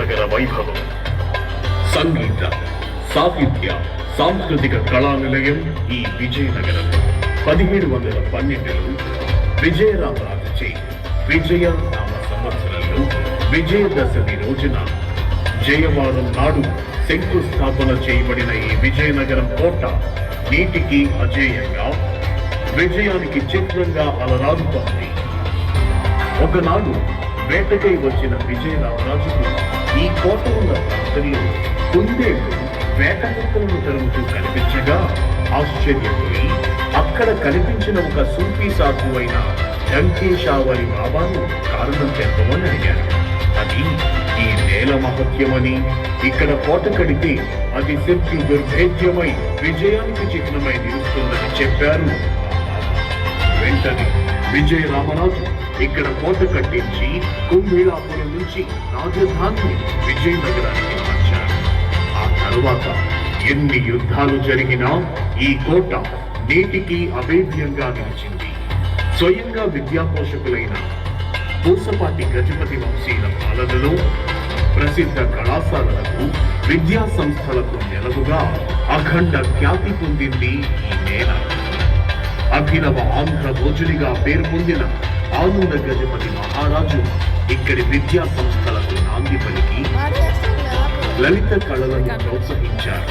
విజయనగర వైభవం. సంగీత, సాహిత్య, సాంస్కృతిక కళా నిలయం ఈ విజయనగరం. 1712లో విజయరామరాజుచే విజయ నామ సంవత్సరంలో విజయదశమి రోజున జయవారం నాడు శంకుస్థాపన చేయబడిన ఈ విజయనగరం కోట నీటికి అజేయంగా విజయానికి చిత్రంగా అలరాడుతోంది. ఒకనాడు వేటకై వచ్చిన విజయరామరాజుకు ఈ కోట ఉన్న ప్రాంతంలో కుందేళ్లు వేట కుక్కలను తరుముతూ కనిపించగా ఆశ్చర్యపోయి అక్కడ కనిపించిన ఒక సూఫీ సాధువు అయిన లంకేశావరి బాబాను కారణం చెప్పమని అడిగారు. అది ఈ నేల మహత్యమని, ఇక్కడ కోట కడితే అది శక్తి దుర్భేద్యమై విజయానికి చిహ్నమై నిలుస్తుందని చెప్పారు. వెంటనే విజయరామరాజు ఇక్కడ కోట కట్టించి కుంభీరాపురం నుంచి రాజధాని విజయనగరానికి మార్చారు. ఆ తరువాత ఎన్ని యుద్ధాలు జరిగినా ఈ కోట నేటికి అభేద్యంగా నిలిచింది. స్వయంగా విద్యాపోషకులైన పూసపాటి గజపతి వంశీయుల పాలనలో ప్రసిద్ధ కళాశాలలకు, విద్యా సంస్థలకు నెలవుగా అఖండ ఖ్యాతి పొందింది ఈ నేల. అభినవ ఆంధ్ర భోజునిగా పేరు పొందిన ఆనంద గజపతి మహారాజు ఇక్కడి విద్యా సంస్థలకు నాంది పలికి లలిత కళలను ప్రోత్సహించారు.